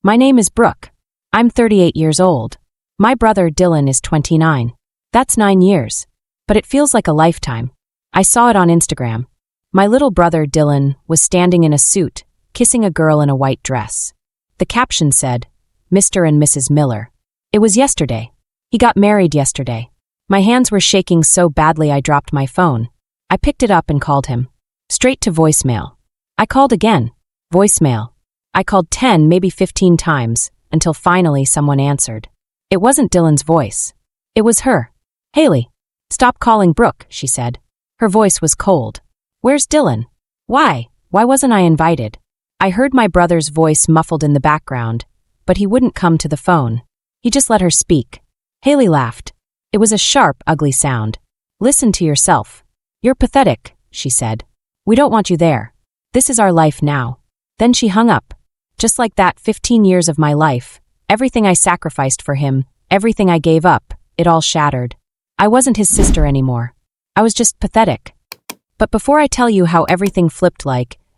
My name is Brooke. I'm 38 years old. My brother Dylan is 29. That's 9 years. But it feels like a lifetime. I saw it on Instagram. My little brother Dylan was standing in a suit, kissing a girl in a white dress. The caption said, Mr. and Mrs. Miller. It was yesterday. He got married yesterday. My hands were shaking so badly I dropped my phone. I picked it up and called him. Straight to voicemail. I called again. Voicemail. I called 10, maybe 15 times, until finally someone answered. It wasn't Dylan's voice. It was her. Haley. Stop calling Brooke, she said. Her voice was cold. Where's Dylan? Why? Why wasn't I invited? I heard my brother's voice muffled in the background, but he wouldn't come to the phone. He just let her speak. Haley laughed. It was a sharp, ugly sound. Listen to yourself. You're pathetic, she said. We don't want you there. This is our life now. Then she hung up. Just like that, 15 years of my life, everything I sacrificed for him, everything I gave up, it all shattered. I wasn't his sister anymore. I was just pathetic. But before I tell you how everything flipped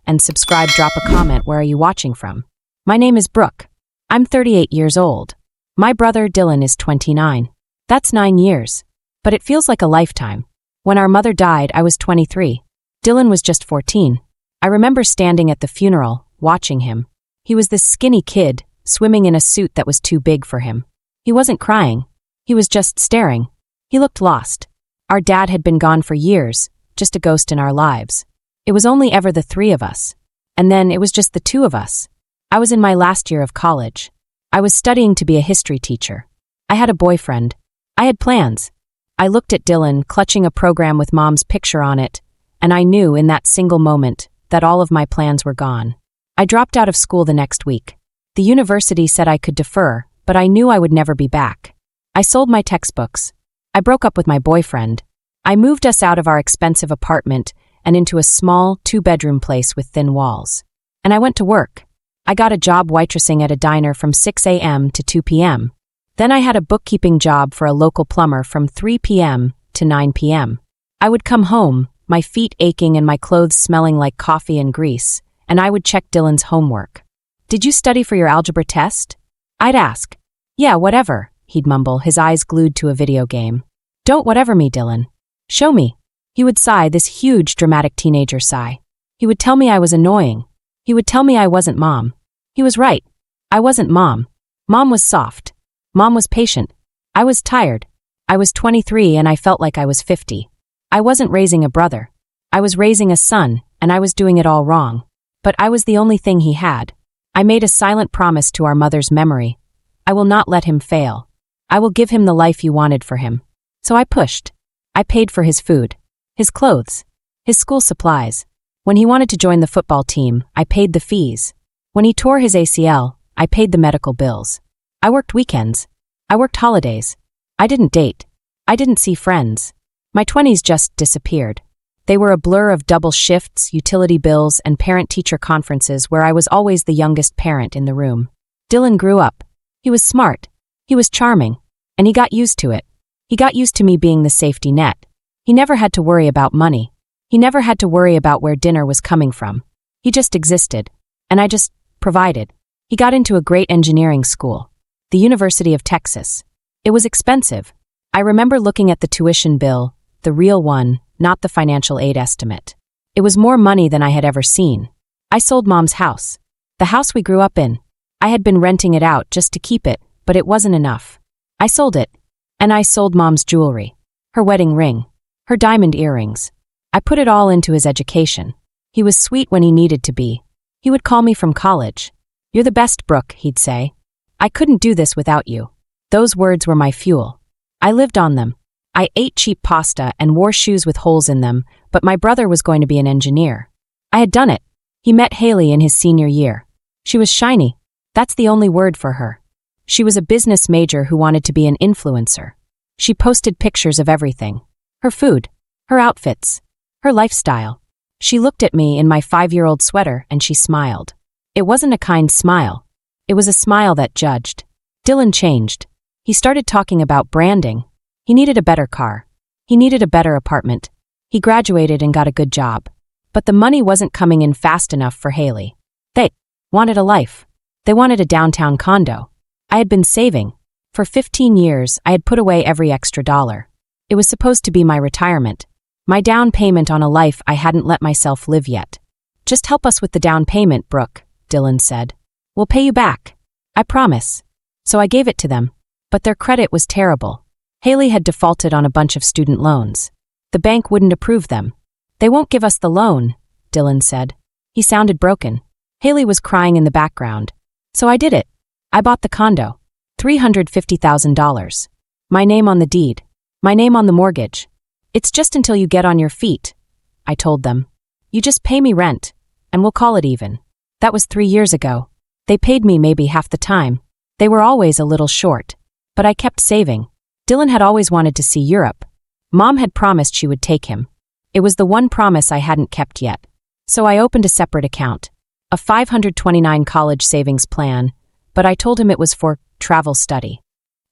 and subscribe, drop a comment, where are you watching from? My name is Brooke. I'm 38 years old. My brother Dylan is 29. That's 9 years. But it feels like a lifetime. When our mother died, I was 23. Dylan was just 14. I remember standing at the funeral, watching him. He was this skinny kid, swimming in a suit that was too big for him. He wasn't crying. He was just staring. He looked lost. Our dad had been gone for years, just a ghost in our lives. It was only ever the three of us. And then it was just the two of us. I was in my last year of college. I was studying to be a history teacher. I had a boyfriend. I had plans. I looked at Dylan, clutching a program with Mom's picture on it, and I knew in that single moment that all of my plans were gone. I dropped out of school the next week. The university said I could defer, but I knew I would never be back. I sold my textbooks. I broke up with my boyfriend. I moved us out of our expensive apartment and into a small, 2-bedroom place with thin walls. And I went to work. I got a job waitressing at a diner from 6 a.m. to 2 p.m. Then I had a bookkeeping job for a local plumber from 3 p.m. to 9 p.m. I would come home, my feet aching and my clothes smelling like coffee and grease, and I would check Dylan's homework. Did you study for your algebra test? I'd ask. Yeah, whatever, he'd mumble, his eyes glued to a video game. Don't whatever me, Dylan. Show me. He would sigh, this huge, dramatic teenager sigh. He would tell me I was annoying. He would tell me I wasn't Mom. He was right. I wasn't Mom. Mom was soft. Mom was patient. I was tired. I was 23 and I felt like I was 50. I wasn't raising a brother. I was raising a son, and I was doing it all wrong. But I was the only thing he had. I made a silent promise to our mother's memory. I will not let him fail. I will give him the life you wanted for him. So I pushed. I paid for his food, his clothes, his school supplies. When he wanted to join the football team, I paid the fees. When he tore his ACL, I paid the medical bills. I worked weekends. I worked holidays. I didn't date. I didn't see friends. My 20s just disappeared. They were a blur of double shifts, utility bills, and parent-teacher conferences where I was always the youngest parent in the room. Dylan grew up. He was smart. He was charming. And he got used to it. He got used to me being the safety net. He never had to worry about money. He never had to worry about where dinner was coming from. He just existed. And I just provided. He got into a great engineering school, the University of Texas. It was expensive. I remember looking at the tuition bill, the real one, not the financial aid estimate. It was more money than I had ever seen. I sold Mom's house. The house we grew up in. I had been renting it out just to keep it, but it wasn't enough. I sold it. And I sold Mom's jewelry. Her wedding ring. Her diamond earrings. I put it all into his education. He was sweet when he needed to be. He would call me from college. You're the best, Brooke, he'd say. I couldn't do this without you. Those words were my fuel. I lived on them. I ate cheap pasta and wore shoes with holes in them, but my brother was going to be an engineer. I had done it. He met Haley in his senior year. She was shiny. That's the only word for her. She was a business major who wanted to be an influencer. She posted pictures of everything. Her food. Her outfits. Her lifestyle. She looked at me in my 5-year-old sweater and she smiled. It wasn't a kind smile. It was a smile that judged. Dylan changed. He started talking about branding. He needed a better car. He needed a better apartment. He graduated and got a good job. But the money wasn't coming in fast enough for Haley. They wanted a life. They wanted a downtown condo. I had been saving. For 15 years, I had put away every extra dollar. It was supposed to be my retirement. My down payment on a life I hadn't let myself live yet. Just help us with the down payment, Brooke, Dylan said. We'll pay you back. I promise. So I gave it to them. But their credit was terrible. Haley had defaulted on a bunch of student loans. The bank wouldn't approve them. They won't give us the loan, Dylan said. He sounded broken. Haley was crying in the background. So I did it. I bought the condo. $350,000. My name on the deed. My name on the mortgage. It's just until you get on your feet, I told them. You just pay me rent, and we'll call it even. That was 3 years ago. They paid me maybe half the time. They were always a little short. But I kept saving. Dylan had always wanted to see Europe. Mom had promised she would take him. It was the one promise I hadn't kept yet. So I opened a separate account. A $529 college savings plan, but I told him it was for travel study.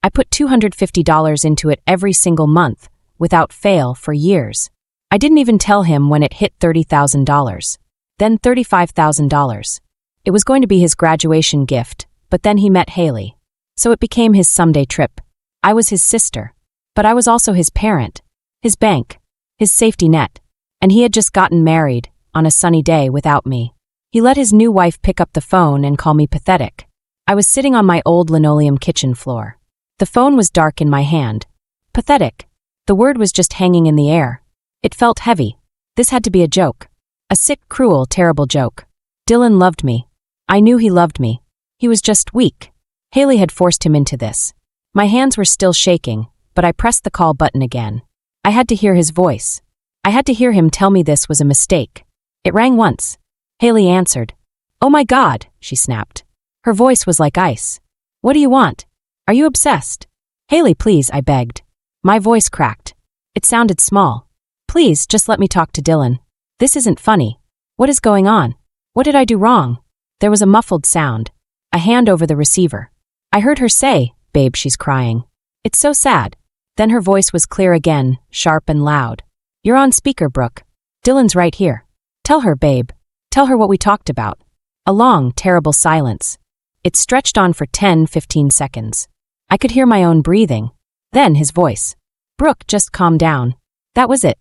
I put $250 into it every single month, without fail, for years. I didn't even tell him when it hit $30,000. Then $35,000. It was going to be his graduation gift, but then he met Haley. So it became his someday trip. I was his sister. But I was also his parent, his bank, his safety net. And he had just gotten married, on a sunny day without me. He let his new wife pick up the phone and call me pathetic. I was sitting on my old linoleum kitchen floor. The phone was dark in my hand. Pathetic. The word was just hanging in the air. It felt heavy. This had to be a joke. A sick, cruel, terrible joke. Dylan loved me. I knew he loved me. He was just weak. Haley had forced him into this. My hands were still shaking, but I pressed the call button again. I had to hear his voice. I had to hear him tell me this was a mistake. It rang once. Haley answered. Oh my God, she snapped. Her voice was like ice. What do you want? Are you obsessed? Haley, please, I begged. My voice cracked. It sounded small. Please, just let me talk to Dylan. This isn't funny. What is going on? What did I do wrong? There was a muffled sound. A hand over the receiver. I heard her say, babe, she's crying. It's so sad. Then her voice was clear again, sharp and loud. You're on speaker, Brooke. Dylan's right here. Tell her, babe. Tell her what we talked about. A long, terrible silence. It stretched on for 10-15 seconds. I could hear my own breathing. Then his voice. Brooke, just calm down. That was it.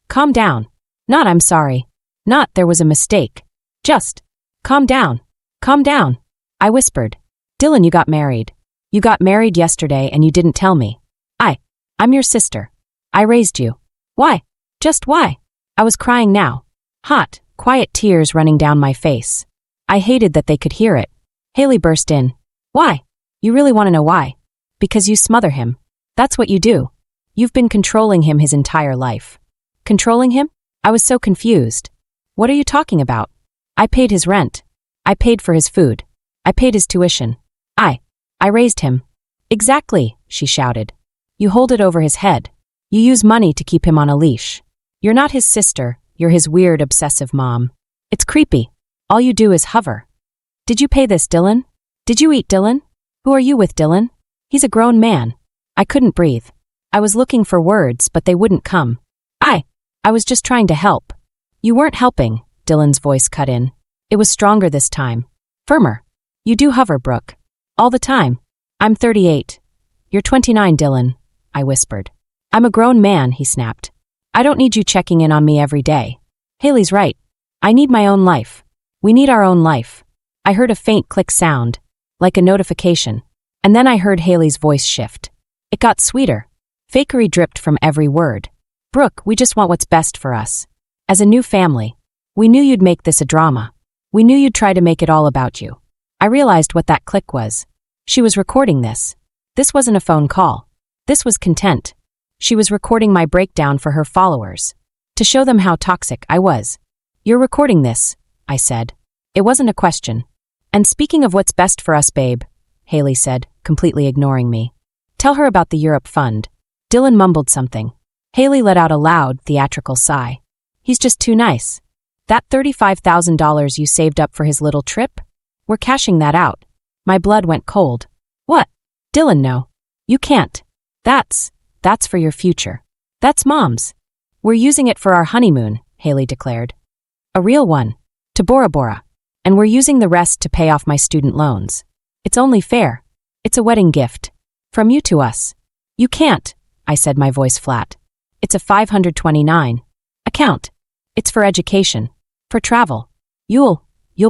Calm down. Not I'm sorry. Not there was a mistake. Just calm down. Calm down. I whispered. Dylan, you got married. You got married yesterday and you didn't tell me. I'm your sister. I raised you. Why? Just why? I was crying now. Hot, quiet tears running down my face. I hated that they could hear it. Haley burst in. Why? You really want to know why? Because you smother him. That's what you do. You've been controlling him his entire life. Controlling him? I was so confused. What are you talking about? I paid his rent. I paid for his food. I paid his tuition. I raised him. Exactly, she shouted. You hold it over his head. You use money to keep him on a leash. You're not his sister, you're his weird, obsessive mom. It's creepy. All you do is hover. Did you pay this, Dylan? Did you eat Dylan? Who are you with, Dylan? He's a grown man. I couldn't breathe. I was looking for words, but they wouldn't come. I was just trying to help. You weren't helping, Dylan's voice cut in. It was stronger this time. Firmer. You do hover, Brooke. All the time. I'm 38. You're 29, Dylan, I whispered. I'm a grown man, he snapped. I don't need you checking in on me every day. Haley's right. I need my own life. We need our own life. I heard a faint click sound, like a notification. And then I heard Haley's voice shift. It got sweeter. Fakery dripped from every word. Brooke, we just want what's best for us. As a new family. We knew you'd make this a drama. We knew you'd try to make it all about you. I realized what that click was. She was recording this. This wasn't a phone call. This was content. She was recording my breakdown for her followers. To show them how toxic I was. You're recording this, I said. It wasn't a question. And speaking of what's best for us, babe, Haley said, completely ignoring me. Tell her about the Europe fund. Dylan mumbled something. Haley let out a loud, theatrical sigh. He's just too nice. That $35,000 you saved up for his little trip? We're cashing that out. My blood went cold. What? Dylan, no. You can't. That's for your future. That's Mom's. We're using it for our honeymoon, Haley declared. A real one. To Bora Bora. And we're using the rest to pay off my student loans. It's only fair. It's a wedding gift. From you to us. You can't, I said, my voice flat. It's a 529 account. It's for education. For travel. You'll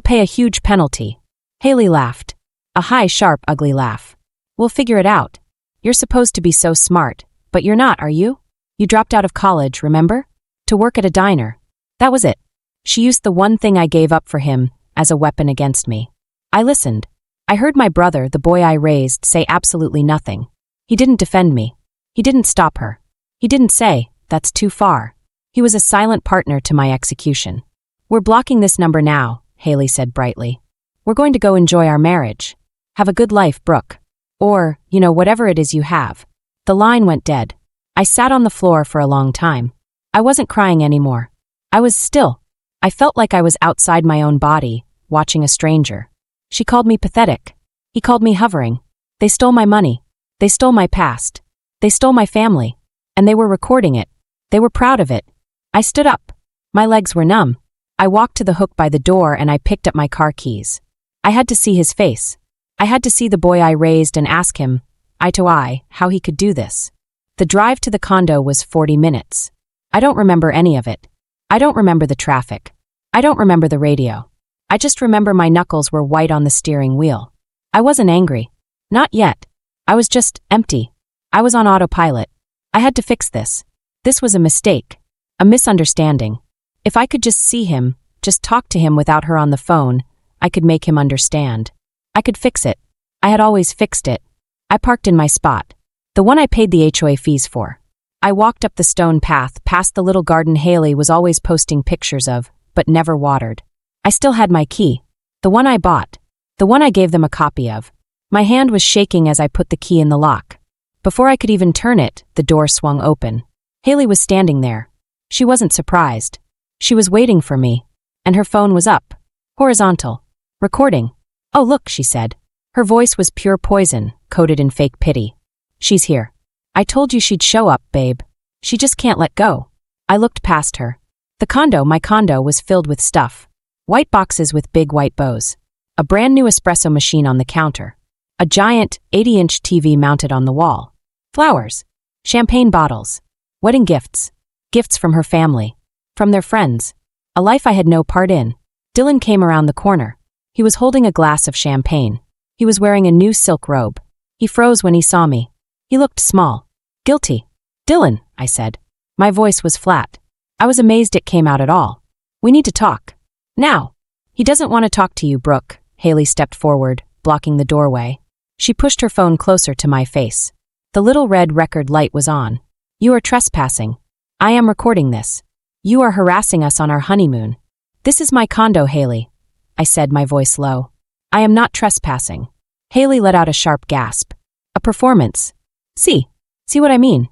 pay a huge penalty. Haley laughed. A high, sharp, ugly laugh. We'll figure it out. You're supposed to be so smart, but you're not, are you? You dropped out of college, remember? To work at a diner. That was it. She used the one thing I gave up for him as a weapon against me. I listened. I heard my brother, the boy I raised, say absolutely nothing. He didn't defend me. He didn't stop her. He didn't say, that's too far. He was a silent partner to my execution. We're blocking this number now, Haley said brightly. We're going to go enjoy our marriage. Have a good life, Brooke. Or, whatever it is you have. The line went dead. I sat on the floor for a long time. I wasn't crying anymore. I was still. I felt like I was outside my own body, watching a stranger. She called me pathetic. He called me hovering. They stole my money. They stole my past. They stole my family. And they were recording it. They were proud of it. I stood up. My legs were numb. I walked to the hook by the door and I picked up my car keys. I had to see his face. I had to see the boy I raised and ask him, eye to eye, how he could do this. The drive to the condo was 40 minutes. I don't remember any of it. I don't remember the traffic. I don't remember the radio. I just remember my knuckles were white on the steering wheel. I wasn't angry. Not yet. I was just empty. I was on autopilot. I had to fix this. This was a mistake. A misunderstanding. If I could just see him, just talk to him without her on the phone, I could make him understand. I could fix it. I had always fixed it. I parked in my spot. The one I paid the HOA fees for. I walked up the stone path past the little garden Haley was always posting pictures of, but never watered. I still had my key. The one I bought. The one I gave them a copy of. My hand was shaking as I put the key in the lock. Before I could even turn it, the door swung open. Haley was standing there. She wasn't surprised. She was waiting for me. And her phone was up. Horizontal. Recording. Oh, look, she said. Her voice was pure poison, coated in fake pity. She's here. I told you she'd show up, babe. She just can't let go. I looked past her. My condo was filled with stuff. White boxes with big white bows. A brand new espresso machine on the counter. A giant 80-inch TV mounted on the wall. Flowers. Champagne bottles. Wedding gifts. Gifts from her family. From their friends. A life I had no part in. Dylan came around the corner. He was holding a glass of champagne. He was wearing a new silk robe. He froze when he saw me. He looked small. Guilty. Dylan, I said. My voice was flat. I was amazed it came out at all. We need to talk. Now. He doesn't want to talk to you, Brooke. Haley stepped forward, blocking the doorway. She pushed her phone closer to my face. The little red record light was on. You are trespassing. I am recording this. You are harassing us on our honeymoon. This is my condo, Haley. I said, my voice low. I am not trespassing. Haley let out a sharp gasp. A performance. See what I mean?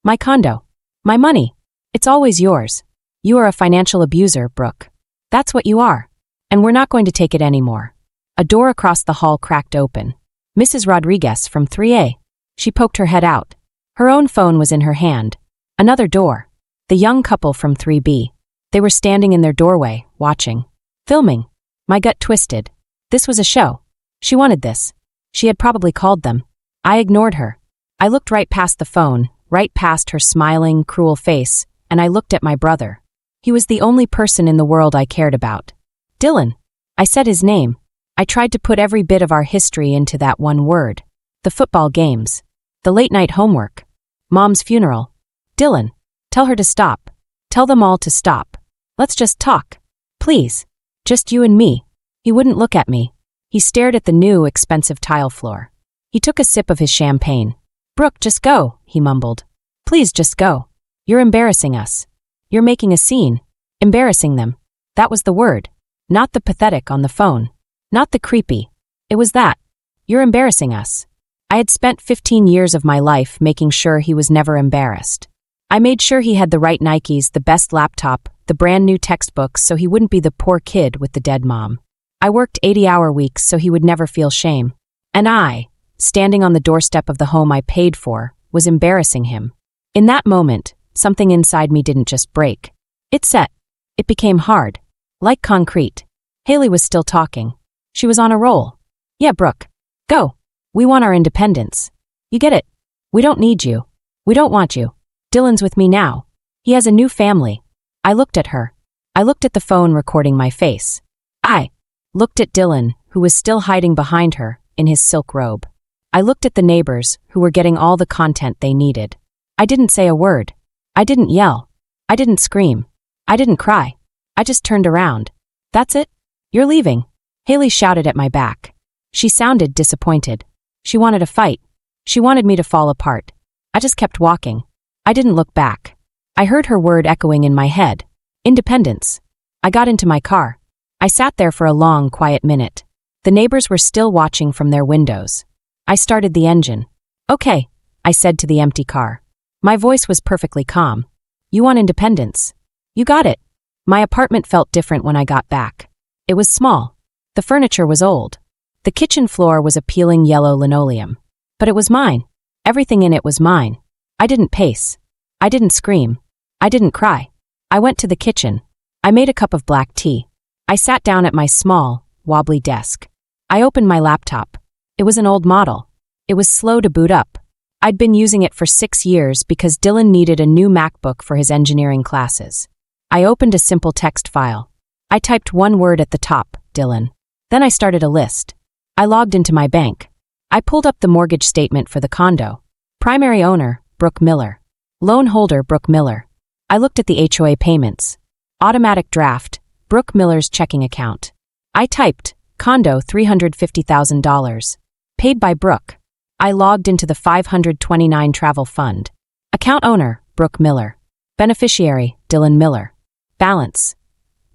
My condo. My money. It's always yours. You are a financial abuser, Brooke. That's what you are. And we're not going to take it anymore. A door across the hall cracked open. Mrs. Rodriguez from 3A. She poked her head out. Her own phone was in her hand. Another door. The young couple from 3B. They were standing in their doorway, watching. Filming. My gut twisted. This was a show. She wanted this. She had probably called them. I ignored her. I looked right past the phone, right past her smiling, cruel face, and I looked at my brother. He was the only person in the world I cared about. Dylan. I said his name. I tried to put every bit of our history into that one word. The football games. The late-night homework. Mom's funeral. Dylan. Tell her to stop. Tell them all to stop. Let's just talk. Please. Just you and me. He wouldn't look at me. He stared at the new, expensive tile floor. He took a sip of his champagne. Brooke, just go, he mumbled. Please just go. You're embarrassing us. You're making a scene. Embarrassing them. That was the word. Not the pathetic on the phone. Not the creepy. It was that. You're embarrassing us. I had spent 15 years of my life making sure he was never embarrassed. I made sure he had the right Nikes, the best laptop, the brand new textbooks so he wouldn't be the poor kid with the dead mom. I worked 80-hour weeks so he would never feel shame. And I, standing on the doorstep of the home I paid for, was embarrassing him. In that moment, something inside me didn't just break. It set. It became hard. Like concrete. Haley was still talking. She was on a roll. Yeah, Brooke. Go. We want our independence. You get it? We don't need you. We don't want you. Dylan's with me now. He has a new family. I looked at her. I looked at the phone recording my face. I looked at Dylan, who was still hiding behind her, in his silk robe. I looked at the neighbors, who were getting all the content they needed. I didn't say a word. I didn't yell. I didn't scream. I didn't cry. I just turned around. That's it? You're leaving. Haley shouted at my back. She sounded disappointed. She wanted a fight. She wanted me to fall apart. I just kept walking. I didn't look back. I heard her word echoing in my head. Independence. I got into my car. I sat there for a long, quiet minute. The neighbors were still watching from their windows. I started the engine. Okay, I said to the empty car. My voice was perfectly calm. You want independence? You got it. My apartment felt different when I got back. It was small. The furniture was old. The kitchen floor was a peeling yellow linoleum. But it was mine. Everything in it was mine. I didn't pace. I didn't scream. I didn't cry. I went to the kitchen. I made a cup of black tea. I sat down at my small, wobbly desk. I opened my laptop. It was an old model. It was slow to boot up. I'd been using it for 6 years because Dylan needed a new MacBook for his engineering classes. I opened a simple text file. I typed one word at the top, Dylan. Then I started a list. I logged into my bank. I pulled up the mortgage statement for the condo. Primary owner, Brooke Miller. Loan holder, Brooke Miller. I looked at the HOA payments. Automatic draft, Brooke Miller's checking account. I typed, condo $350,000. Paid by Brooke. I logged into the 529 travel fund. Account owner, Brooke Miller. Beneficiary, Dylan Miller. Balance,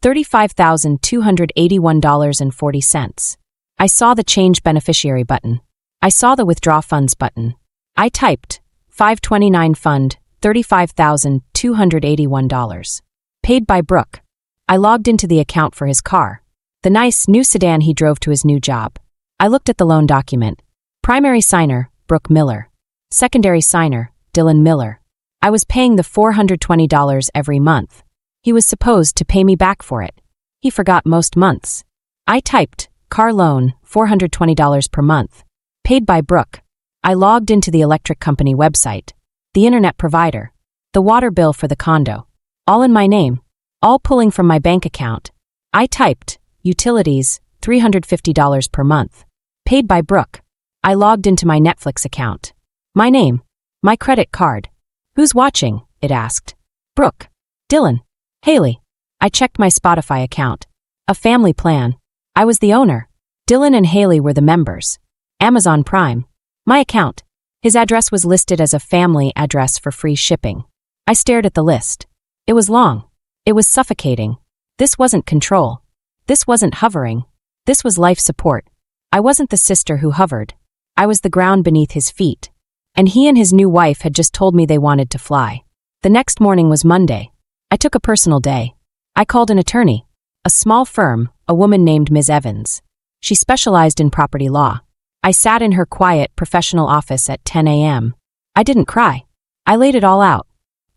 $35,281.40. I saw the change beneficiary button. I saw the withdraw funds button. I typed, 529 fund, $35,281. Paid by Brooke. I logged into the account for his car. The nice, new sedan he drove to his new job. I looked at the loan document. Primary signer, Brooke Miller. Secondary signer, Dylan Miller. I was paying the $420 every month. He was supposed to pay me back for it. He forgot most months. I typed, car loan, $420 per month. Paid by Brooke. I logged into the electric company website. The internet provider. The water bill for the condo. All in my name. All pulling from my bank account. I typed, utilities, $350 per month. Paid by Brooke. I logged into my Netflix account. My name. My credit card. Who's watching? It asked. Brooke. Dylan. Haley. I checked my Spotify account. A family plan. I was the owner. Dylan and Haley were the members. Amazon Prime. My account. His address was listed as a family address for free shipping. I stared at the list. It was long. It was suffocating. This wasn't control. This wasn't hovering. This was life support. I wasn't the sister who hovered. I was the ground beneath his feet. And he and his new wife had just told me they wanted to fly. The next morning was Monday. I took a personal day. I called an attorney. A small firm, a woman named Ms. Evans. She specialized in property law. I sat in her quiet, professional office at 10 a.m. I didn't cry. I laid it all out.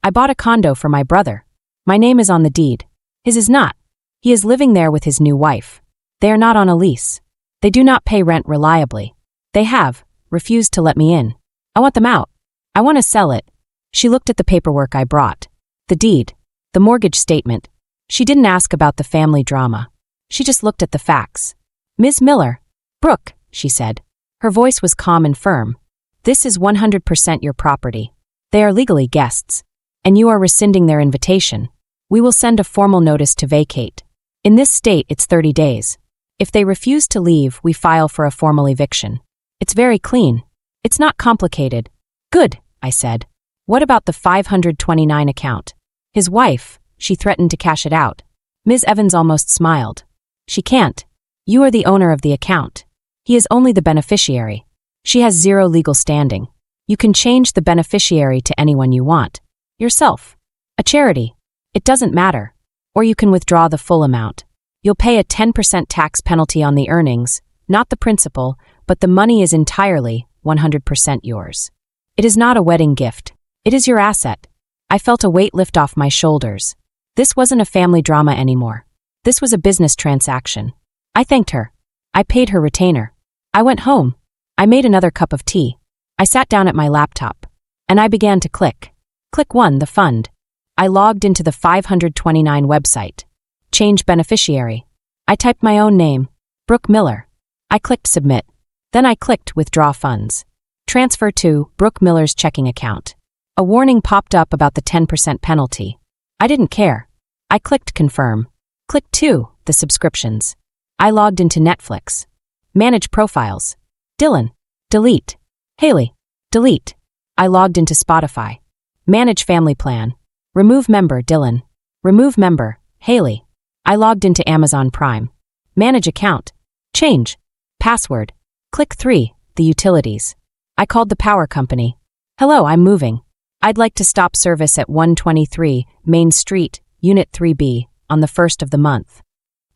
I bought a condo for my brother. My name is on the deed. His is not. He is living there with his new wife. They are not on a lease. They do not pay rent reliably. They have refused to let me in. I want them out. I want to sell it. She looked at the paperwork I brought. The deed. The mortgage statement. She didn't ask about the family drama. She just looked at the facts. Ms. Miller. Brooke, she said. Her voice was calm and firm. This is 100% your property. They are legally guests. And you are rescinding their invitation. We will send a formal notice to vacate. In this state, it's 30 days. If they refuse to leave, we file for a formal eviction. It's very clean. It's not complicated. Good, I said. What about the 529 account? His wife, she threatened to cash it out. Ms. Evans almost smiled. She can't. You are the owner of the account. He is only the beneficiary. She has zero legal standing. You can change the beneficiary to anyone you want. Yourself. A charity. It doesn't matter. Or you can withdraw the full amount. You'll pay a 10% tax penalty on the earnings, not the principal, but the money is entirely 100% yours. It is not a wedding gift. It is your asset. I felt a weight lift off my shoulders. This wasn't a family drama anymore. This was a business transaction. I thanked her. I paid her retainer. I went home. I made another cup of tea. I sat down at my laptop. And I began to click. Click 1, the fund. I logged into the 529 website. Change beneficiary. I typed my own name, Brooke Miller. I clicked submit. Then I clicked withdraw funds. Transfer to Brooke Miller's checking account. A warning popped up about the 10% penalty. I didn't care. I clicked confirm. Click 2, the subscriptions. I logged into Netflix. Manage profiles. Dylan. Delete. Haley. Delete. I logged into Spotify. Manage family plan. Remove member Dylan. Remove member Haley. I logged into Amazon Prime. Manage account. Change. Password. Click 3, the utilities. I called the power company. Hello, I'm moving. I'd like to stop service at 123 Main Street, Unit 3B, on the 1st of the month.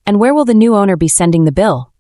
And where will the new owner be sending the bill?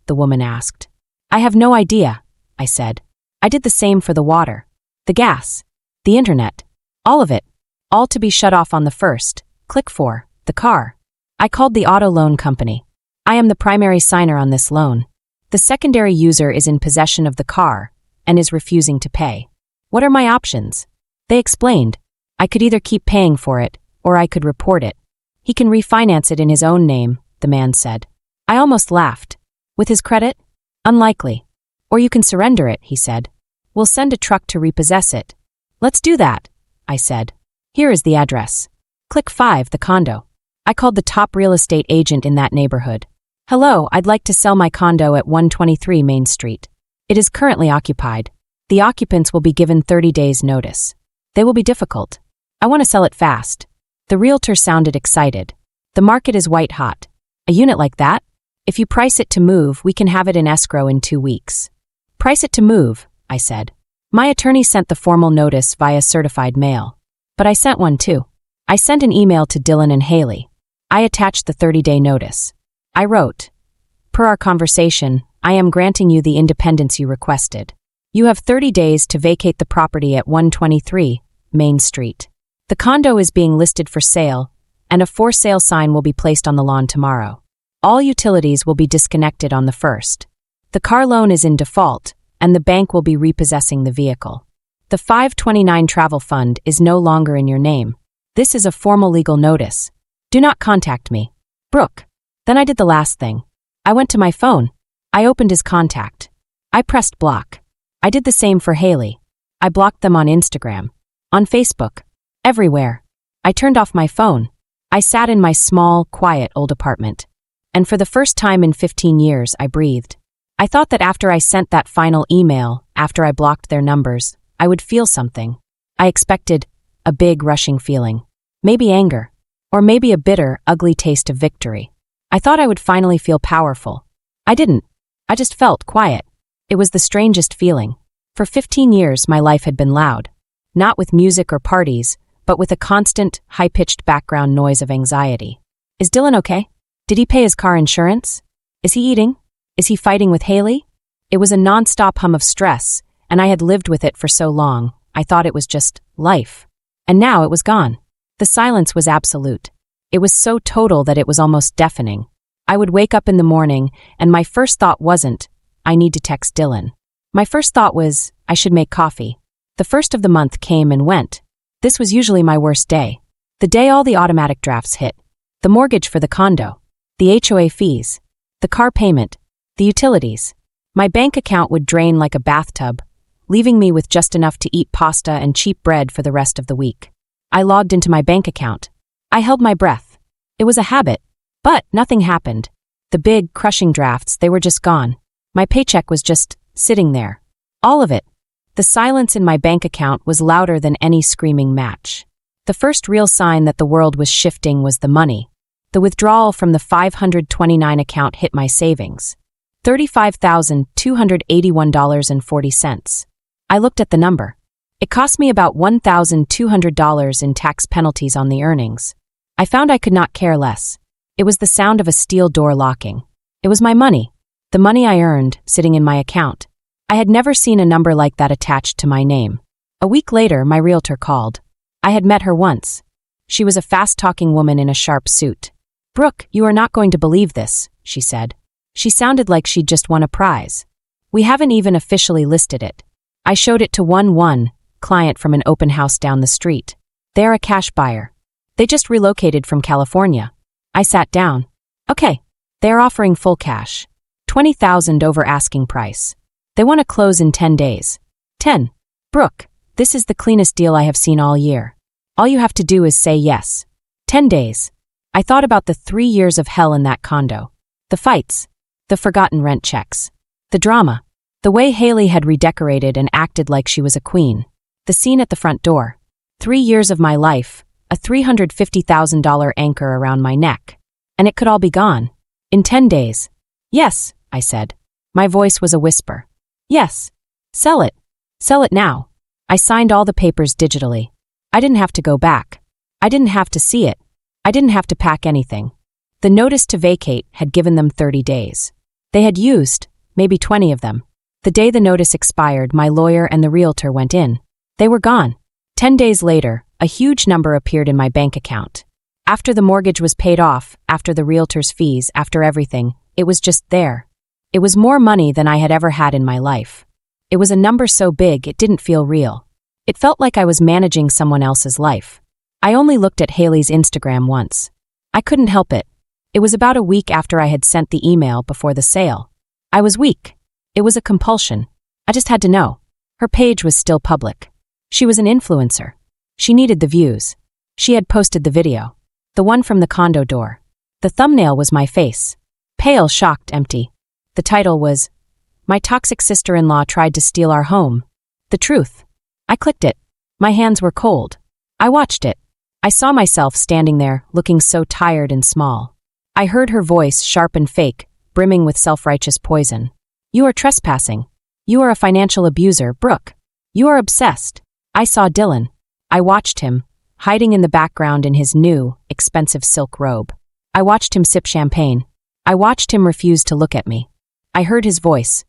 The woman asked. I have no idea, I said. I did the same for the water, the gas, the internet, all of it, all to be shut off on the 1st. Click 4, the car. I called the auto loan company. I am the primary signer on this loan. The secondary user is in possession of the car and is refusing to pay. What are my options? They explained. I could either keep paying for it or I could report it. He can refinance it in his own name, the man said. I almost laughed. With his credit? Unlikely. Or you can surrender it, he said. We'll send a truck to repossess it. Let's do that, I said. Here is the address. Click 5, the condo. I called the top real estate agent in that neighborhood. Hello, I'd like to sell my condo at 123 Main Street. It is currently occupied. The occupants will be given 30 days' notice. They will be difficult. I want to sell it fast. The realtor sounded excited. The market is white hot. A unit like that? If you price it to move, we can have it in escrow in 2 weeks. Price it to move, I said. My attorney sent the formal notice via certified mail. But I sent one too. I sent an email to Dylan and Haley. I attached the 30-day notice. I wrote, per our conversation, I am granting you the independence you requested. You have 30 days to vacate the property at 123 Main Street. The condo is being listed for sale, and a for sale sign will be placed on the lawn tomorrow. All utilities will be disconnected on the 1st. The car loan is in default, and the bank will be repossessing the vehicle. The 529 travel fund is no longer in your name. This is a formal legal notice. Do not contact me. Brooke. Then I did the last thing. I went to my phone. I opened his contact. I pressed block. I did the same for Haley. I blocked them on Instagram, on Facebook, everywhere. I turned off my phone. I sat in my small, quiet old apartment. And for the first time in 15 years, I breathed. I thought that after I sent that final email, after I blocked their numbers, I would feel something. I expected a big, rushing feeling. Maybe anger. Or maybe a bitter, ugly taste of victory. I thought I would finally feel powerful. I didn't. I just felt quiet. It was the strangest feeling. For 15 years, my life had been loud. Not with music or parties, but with a constant, high-pitched background noise of anxiety. Is Dylan okay? Did he pay his car insurance? Is he eating? Is he fighting with Haley? It was a non-stop hum of stress, and I had lived with it for so long, I thought it was just life. And now it was gone. The silence was absolute. It was so total that it was almost deafening. I would wake up in the morning, and my first thought wasn't, I need to text Dylan. My first thought was, I should make coffee. The 1st of the month came and went. This was usually my worst day. The day all the automatic drafts hit. The mortgage for the condo. The HOA fees. The car payment. The utilities. My bank account would drain like a bathtub, leaving me with just enough to eat pasta and cheap bread for the rest of the week. I logged into my bank account. I held my breath. It was a habit. But nothing happened. The big, crushing drafts, they were just gone. My paycheck was just sitting there. All of it. The silence in my bank account was louder than any screaming match. The first real sign that the world was shifting was the money. The withdrawal from the 529 account hit my savings. $35,281.40. I looked at the number. It cost me about $1,200 in tax penalties on the earnings. I found I could not care less. It was the sound of a steel door locking. It was my money. The money I earned, sitting in my account. I had never seen a number like that attached to my name. A week later, my realtor called. I had met her once. She was a fast-talking woman in a sharp suit. Brooke, you are not going to believe this, she said. She sounded like she'd just won a prize. We haven't even officially listed it. I showed it to one client from an open house down the street. They're a cash buyer. They just relocated from California. I sat down. Okay. They're offering full cash. $20,000 over asking price. They want to close in 10 days. 10. Brooke, this is the cleanest deal I have seen all year. All you have to do is say yes. 10 days. I thought about the 3 years of hell in that condo. The fights. The forgotten rent checks. The drama. The way Haley had redecorated and acted like she was a queen. The scene at the front door. 3 years of my life, a $350,000 anchor around my neck. And it could all be gone. In 10 days. Yes, I said. My voice was a whisper. Yes. Sell it. Sell it now. I signed all the papers digitally. I didn't have to go back. I didn't have to see it. I didn't have to pack anything. The notice to vacate had given them 30 days. They had used, maybe 20 of them. The day the notice expired, my lawyer and the realtor went in. They were gone. 10 days later, a huge number appeared in my bank account. After the mortgage was paid off, after the realtor's fees, after everything, it was just there. It was more money than I had ever had in my life. It was a number so big it didn't feel real. It felt like I was managing someone else's life. I only looked at Haley's Instagram once. I couldn't help it. It was about a week after I had sent the email before the sale. I was weak. It was a compulsion. I just had to know. Her page was still public. She was an influencer. She needed the views. She had posted the video. The one from the condo door. The thumbnail was my face. Pale, shocked, empty. The title was, "My toxic sister-in-law tried to steal our home. The truth." I clicked it. My hands were cold. I watched it. I saw myself standing there, looking so tired and small. I heard her voice, sharp and fake, brimming with self-righteous poison. "You are trespassing. You are a financial abuser, Brooke. You are obsessed." I saw Dylan. I watched him, hiding in the background in his new, expensive silk robe. I watched him sip champagne. I watched him refuse to look at me. I heard his voice.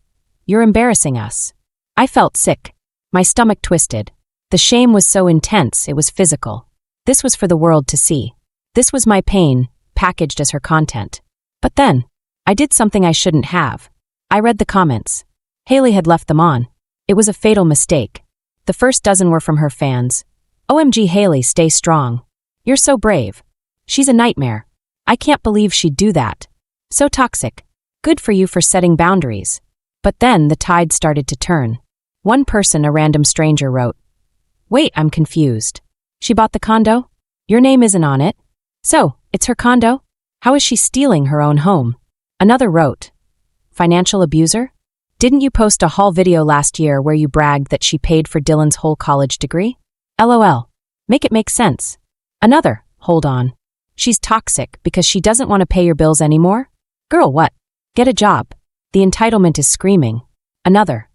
"You're embarrassing us." I felt sick. My stomach twisted. The shame was so intense, it was physical. This was for the world to see. This was my pain, packaged as her content. But then, I did something I shouldn't have. I read the comments. Haley had left them on. It was a fatal mistake. The first dozen were from her fans. "OMG Haley, stay strong. You're so brave. She's a nightmare. I can't believe she'd do that. So toxic. Good for you for setting boundaries." But then the tide started to turn. One person, a random stranger, wrote, "Wait, I'm confused. She bought the condo? Your name isn't on it. So, it's her condo? How is she stealing her own home?" Another wrote, "Financial abuser? Didn't you post a haul video last year where you bragged that she paid for Dylan's whole college degree? LOL. Make it make sense." Another, "Hold on. She's toxic because she doesn't want to pay your bills anymore? Girl, what? Get a job. The entitlement is screaming." Another,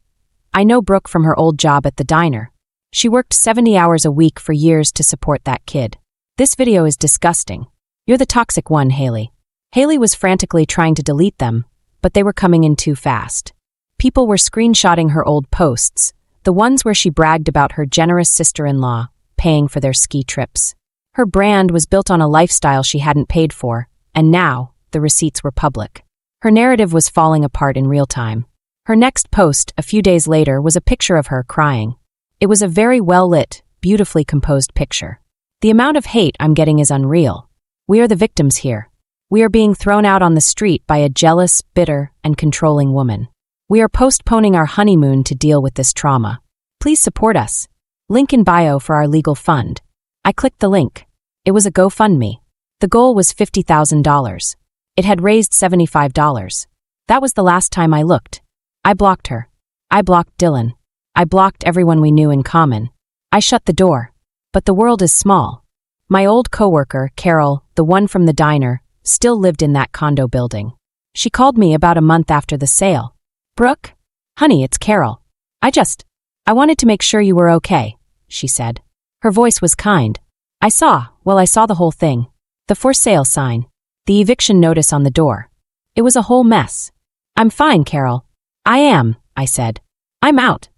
"I know Brooke from her old job at the diner. She worked 70 hours a week for years to support that kid. This video is disgusting. You're the toxic one, Haley." Haley was frantically trying to delete them, but they were coming in too fast. People were screenshotting her old posts, the ones where she bragged about her generous sister-in-law paying for their ski trips. Her brand was built on a lifestyle she hadn't paid for, and now the receipts were public. Her narrative was falling apart in real time. Her next post, a few days later, was a picture of her crying. It was a very well-lit, beautifully composed picture. The amount of hate I'm getting is unreal. We are the victims here. We are being thrown out on the street by a jealous, bitter, and controlling woman. We are postponing our honeymoon to deal with this trauma. Please support us. Link in bio for our legal fund. I clicked the link. It was a GoFundMe. The goal was $50,000. It had raised $75. That was the last time I looked. I blocked her. I blocked Dylan. I blocked everyone we knew in common. I shut the door. But the world is small. My old coworker, Carol, the one from the diner, still lived in that condo building. She called me about a month after the sale. "Brooke? Honey, it's Carol. I wanted to make sure you were okay," she said. Her voice was kind. I saw the whole thing. The for sale sign. The eviction notice on the door. It was a whole mess. "I'm fine, Carol." "I am," I said. "I'm out."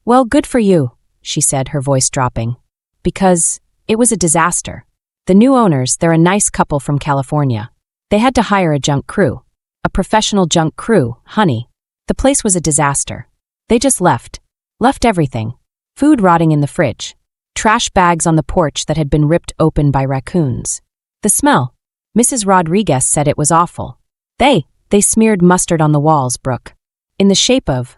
"Well, good for you," she said, her voice dropping. Because it was a disaster. The new owners, they're a nice couple from California. They had to hire a junk crew. A professional junk crew, honey. The place was a disaster. They just left. Left everything. Food rotting in the fridge. Trash bags on the porch that had been ripped open by raccoons. The smell. Mrs. Rodriguez said it was awful. They smeared mustard on the walls, Brooke. In the shape of,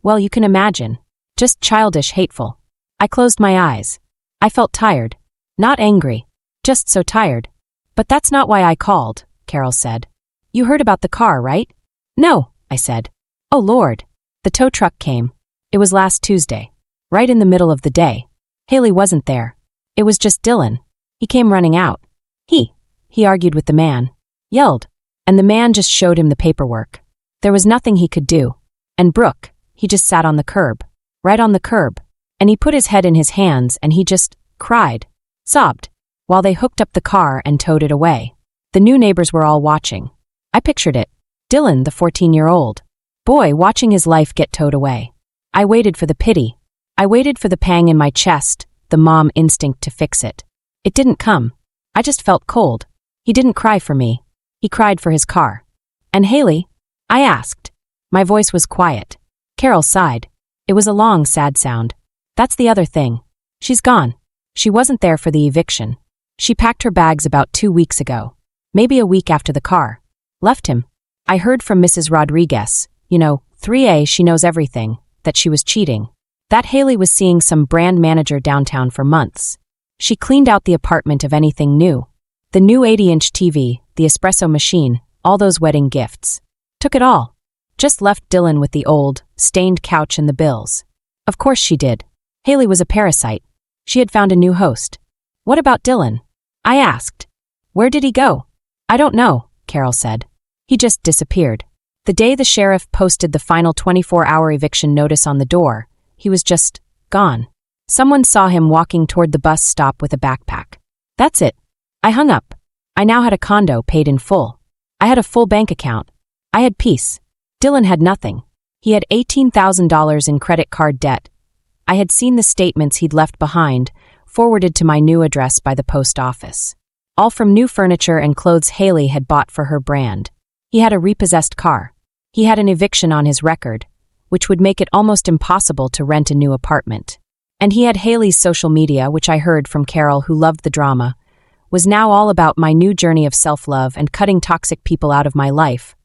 well, you can imagine. Just childish, hateful. I closed my eyes. I felt tired. Not angry. Just so tired. But that's not why I called, Carol said. You heard about the car, right? No, I said. Oh, Lord. The tow truck came. It was last Tuesday. Right in the middle of the day. Haley wasn't there. It was just Dylan. He came running out. He argued with the man. Yelled. And the man just showed him the paperwork. There was nothing he could do. And Brooke, he just sat on the curb. Right on the curb. And he put his head in his hands and he just cried. Sobbed. While they hooked up the car and towed it away. The new neighbors were all watching. I pictured it. Dylan, the 14-year-old boy, watching his life get towed away. I waited for the pity. I waited for the pang in my chest, the mom instinct to fix it. It didn't come. I just felt cold. He didn't cry for me. He cried for his car. And Haley? I asked. My voice was quiet. Carol sighed. It was a long, sad sound. That's the other thing. She's gone. She wasn't there for the eviction. She packed her bags about 2 weeks ago. Maybe a week after the car. Left him. I heard from Mrs. Rodriguez, 3A, she knows everything, that she was cheating. That Haley was seeing some brand manager downtown for months. She cleaned out the apartment of anything new. The new 80-inch TV, the espresso machine, all those wedding gifts. Took it all. Just left Dylan with the old, stained couch and the bills. Of course she did. Haley was a parasite. She had found a new host. What about Dylan? I asked. Where did he go? I don't know, Carol said. He just disappeared. The day the sheriff posted the final 24-hour eviction notice on the door, he was just gone. Someone saw him walking toward the bus stop with a backpack. That's it. I hung up. I now had a condo paid in full. I had a full bank account. I had peace. Dylan had nothing. He had $18,000 in credit card debt. I had seen the statements he'd left behind, forwarded to my new address by the post office. All from new furniture and clothes Haley had bought for her brand. He had a repossessed car. He had an eviction on his record, which would make it almost impossible to rent a new apartment. And he had Haley's social media, which I heard from Carol, who loved the drama, was now all about my new journey of self-love and cutting toxic people out of my life,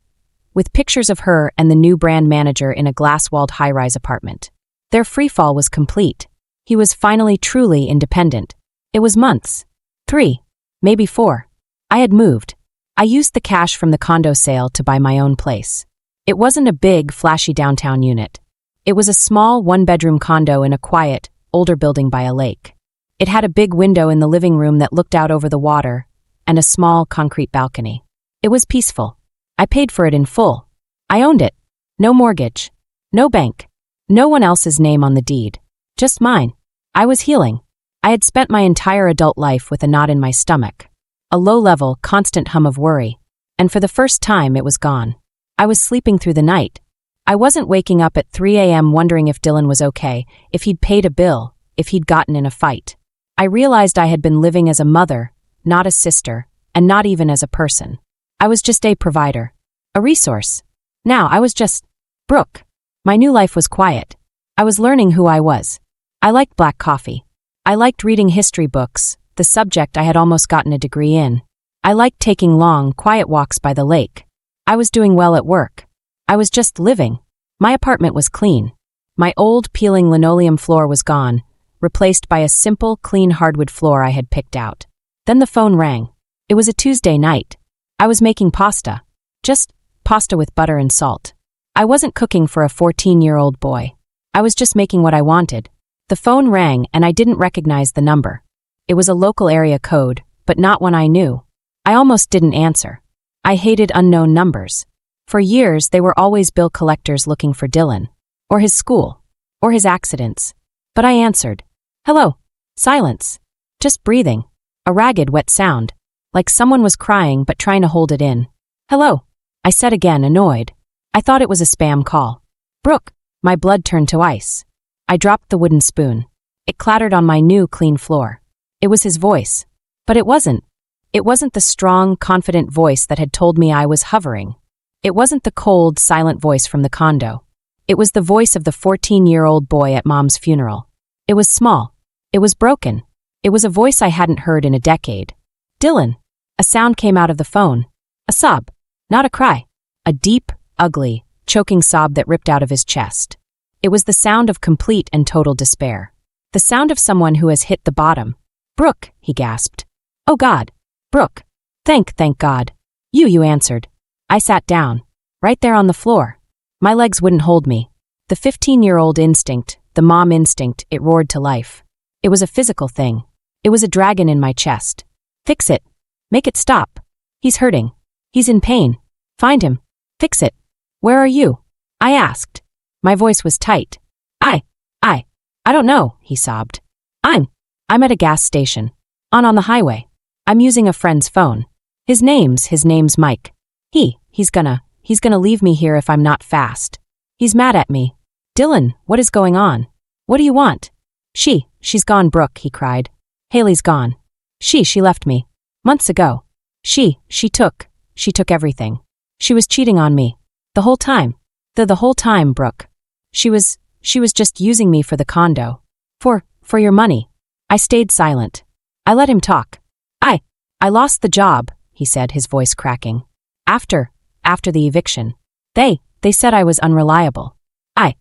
with pictures of her and the new brand manager in a glass-walled high-rise apartment. Their freefall was complete. He was finally truly independent. It was months. 3, maybe 4. I had moved. I used the cash from the condo sale to buy my own place. It wasn't a big, flashy downtown unit. It was a small one-bedroom condo in a quiet, older building by a lake. It had a big window in the living room that looked out over the water and a small concrete balcony. It was peaceful. I paid for it in full. I owned it. No mortgage. No bank. No one else's name on the deed. Just mine. I was healing. I had spent my entire adult life with a knot in my stomach. A low-level, constant hum of worry. And for the first time, it was gone. I was sleeping through the night. I wasn't waking up at 3 a.m. wondering if Dylan was okay, if he'd paid a bill, if he'd gotten in a fight. I realized I had been living as a mother, not a sister, and not even as a person. I was just a provider. A resource. Now I was just Brooke. My new life was quiet. I was learning who I was. I liked black coffee. I liked reading history books, the subject I had almost gotten a degree in. I liked taking long, quiet walks by the lake. I was doing well at work. I was just living. My apartment was clean. My old, peeling linoleum floor was gone, replaced by a simple, clean hardwood floor I had picked out. Then the phone rang. It was a Tuesday night. I was making pasta. Just pasta with butter and salt. I wasn't cooking for a 14-year-old boy. I was just making what I wanted. The phone rang and I didn't recognize the number. It was a local area code, but not one I knew. I almost didn't answer. I hated unknown numbers. For years, they were always bill collectors looking for Dylan, or his school, or his accidents. But I answered. Hello. Silence. Just breathing. A ragged, wet sound. Like someone was crying but trying to hold it in. Hello. I said again, annoyed. I thought it was a spam call. Brooke. My blood turned to ice. I dropped the wooden spoon. It clattered on my new, clean floor. It was his voice. But it wasn't. It wasn't the strong, confident voice that had told me I was hovering. It wasn't the cold, silent voice from the condo. It was the voice of the 14-year-old boy at Mom's funeral. It was small. It was broken. It was a voice I hadn't heard in a decade. Dylan. A sound came out of the phone. A sob. Not a cry. A deep, ugly, choking sob that ripped out of his chest. It was the sound of complete and total despair. The sound of someone who has hit the bottom. Brooke, he gasped. Oh God. Brooke. Thank God. You answered. I sat down. Right there on the floor. My legs wouldn't hold me. The 15-year-old instinct, the mom instinct, it roared to life. It was a physical thing. It was a dragon in my chest. Fix it. Make it stop. He's hurting. He's in pain. Find him. Fix it. Where are you? I asked. My voice was tight. I don't know, he sobbed. I'm at a gas station. On the highway. I'm using a friend's phone. His name's Mike. He's gonna leave me here if I'm not fast. He's mad at me. Dylan, what is going on? What do you want? She's gone, Brooke, he cried. Haley's gone. She left me. Months ago. She took everything. She was cheating on me. The whole time. The whole time, Brooke. She was just using me for the condo. For your money. I stayed silent. I let him talk. I lost the job, he said, his voice cracking. After the eviction. They said I was unreliable. I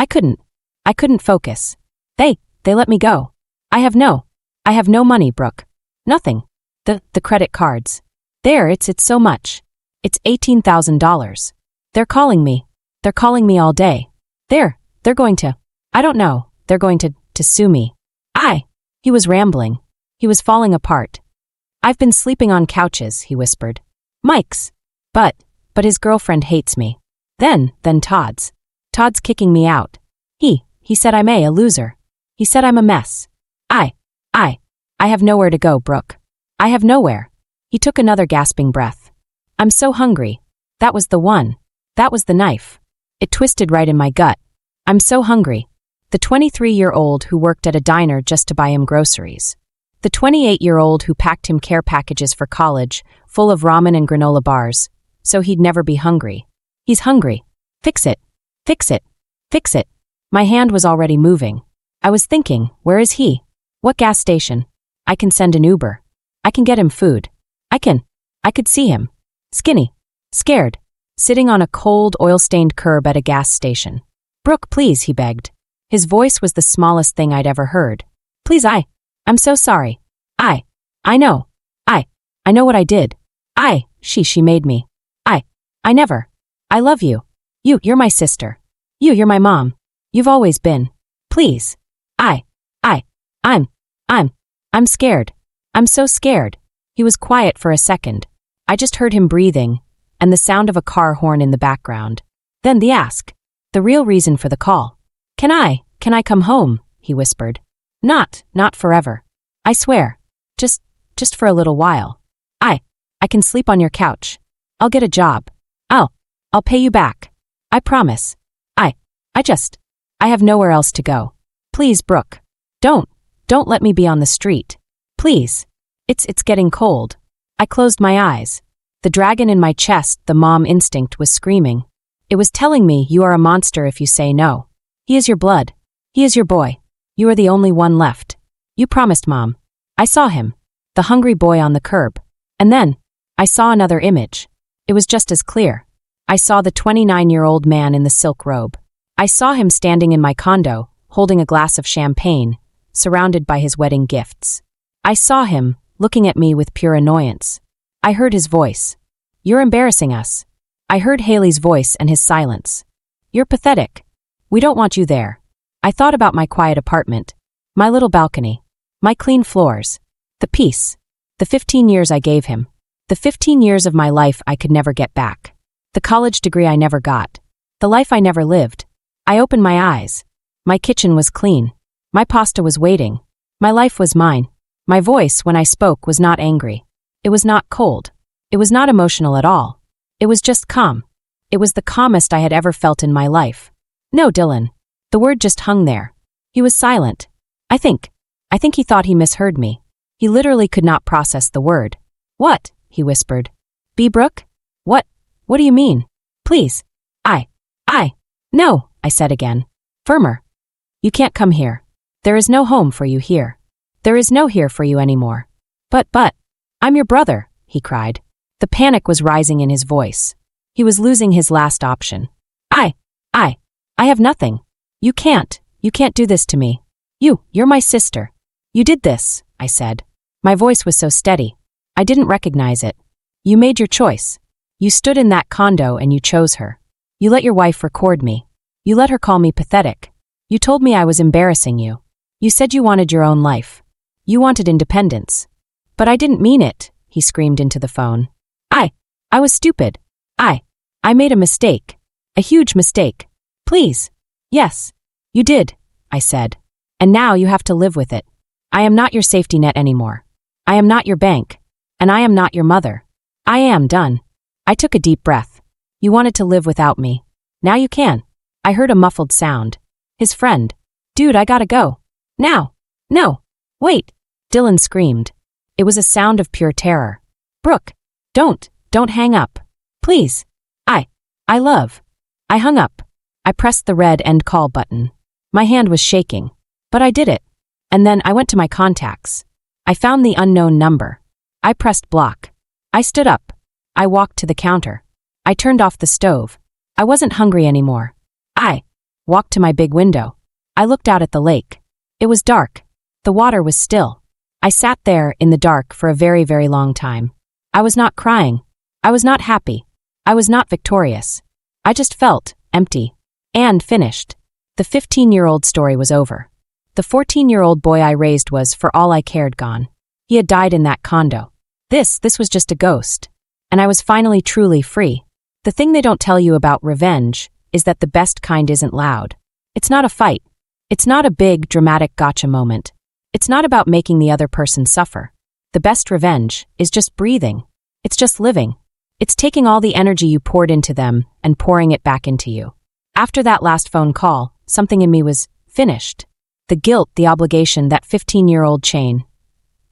couldn't focus. They let me go. I have no money, Brooke. Nothing. The credit cards. There, it's so much. It's $18,000. They're calling me. They're calling me all day. They're going to, I don't know, they're going to sue me. He was rambling. He was falling apart. I've been sleeping on couches, he whispered. Mike's. But his girlfriend hates me. Then Todd's. Todd's kicking me out. He said I'm a loser. He said I'm a mess. I have nowhere to go, Brooke. I have nowhere. He took another gasping breath. I'm so hungry. That was the one. That was the knife. It twisted right in my gut. I'm so hungry. The 23-year-old who worked at a diner just to buy him groceries. The 28-year-old who packed him care packages for college, full of ramen and granola bars, so he'd never be hungry. He's hungry. Fix it. Fix it. Fix it. My hand was already moving. I was thinking, where is he? What gas station? I can send an Uber. I can get him food. I could see him. Skinny. Scared. Sitting on a cold, oil-stained curb at a gas station. Brooke, please, he begged. His voice was the smallest thing I'd ever heard. Please, I'm so sorry. I know. I know what I did. She made me. I never. I love you. You're my sister. You're my mom. You've always been. Please. I'm scared. I'm so scared. He was quiet for a second. I just heard him breathing, and the sound of a car horn in the background. Then the ask. The real reason for the call. Can I come home? He whispered. Not forever. I swear. Just for a little while. I can sleep on your couch. I'll get a job. I'll pay you back. I promise. I have nowhere else to go. Please, Brooke. Don't let me be on the street. Please. It's getting cold. I closed my eyes. The dragon in my chest, the mom instinct, was screaming. It was telling me, you are a monster if you say no. He is your blood. He is your boy. You are the only one left. You promised, Mom. I saw him. The hungry boy on the curb. And then, I saw another image. It was just as clear. I saw the 29-year-old man in the silk robe. I saw him standing in my condo, holding a glass of champagne, surrounded by his wedding gifts. I saw him, looking at me with pure annoyance. I heard his voice. You're embarrassing us. I heard Haley's voice and his silence. You're pathetic. We don't want you there. I thought about my quiet apartment, my little balcony, my clean floors, the peace, the 15 years I gave him, the 15 years of my life I could never get back, the college degree I never got, the life I never lived. I opened my eyes. My kitchen was clean. My pasta was waiting. My life was mine. My voice, when I spoke, was not angry. It was not cold. It was not emotional at all. It was just calm. It was the calmest I had ever felt in my life. No, Dylan. The word just hung there. He was silent. I think he thought he misheard me. He literally could not process the word. What? He whispered. B. Brooke? What do you mean? Please. No, I said again. Firmer. You can't come here. There is no home for you here. There is no here for you anymore. But, I'm your brother, he cried. The panic was rising in his voice. He was losing his last option. I have nothing. You can't do this to me. You're my sister. You did this, I said. My voice was so steady. I didn't recognize it. You made your choice. You stood in that condo and you chose her. You let your wife record me. You let her call me pathetic. You told me I was embarrassing you. You said you wanted your own life. You wanted independence. But I didn't mean it, he screamed into the phone. I was stupid. I made a mistake. A huge mistake. Please. Yes. You did, I said. And now you have to live with it. I am not your safety net anymore. I am not your bank. And I am not your mother. I am done. I took a deep breath. You wanted to live without me. Now you can. I heard a muffled sound. His friend. Dude, I gotta go. Now. No. Wait. Dylan screamed. It was a sound of pure terror. Brooke. Don't hang up. Please. I love. I hung up. I pressed the red end call button. My hand was shaking. But I did it. And then I went to my contacts. I found the unknown number. I pressed block. I stood up. I walked to the counter. I turned off the stove. I wasn't hungry anymore. I walked to my big window. I looked out at the lake. It was dark. The water was still. I sat there in the dark for a very, very long time. I was not crying. I was not happy. I was not victorious. I just felt empty and finished. The 15-year-old story was over. The 14-year-old boy I raised was, for all I cared, gone. He had died in that condo. This was just a ghost. And I was finally truly free. The thing they don't tell you about revenge is that the best kind isn't loud. It's not a fight. It's not a big, dramatic gotcha moment. It's not about making the other person suffer. The best revenge is just breathing. It's just living. It's taking all the energy you poured into them and pouring it back into you. After that last phone call, something in me was finished. The guilt, the obligation, that 15-year-old chain.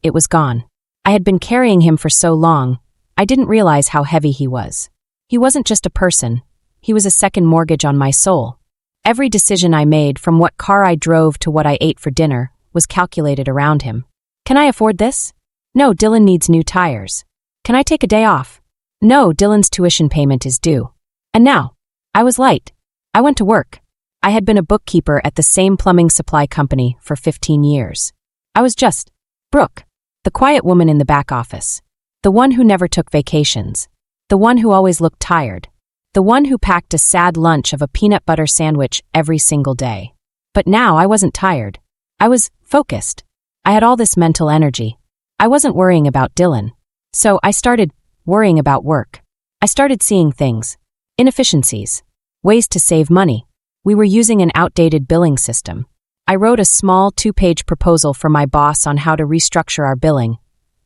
It was gone. I had been carrying him for so long, I didn't realize how heavy he was. He wasn't just a person. He was a second mortgage on my soul. Every decision I made, from what car I drove to what I ate for dinner, was calculated around him. Can I afford this? No, Dylan needs new tires. Can I take a day off? No, Dylan's tuition payment is due. And now, I was light. I went to work. I had been a bookkeeper at the same plumbing supply company for 15 years. I was just Brooke, the quiet woman in the back office. The one who never took vacations. The one who always looked tired. The one who packed a sad lunch of a peanut butter sandwich every single day. But now I wasn't tired. I was focused. I had all this mental energy. I wasn't worrying about Dylan. So I started worrying about work. I started seeing things. Inefficiencies. Ways to save money. We were using an outdated billing system. I wrote a small 2-page proposal for my boss on how to restructure our billing,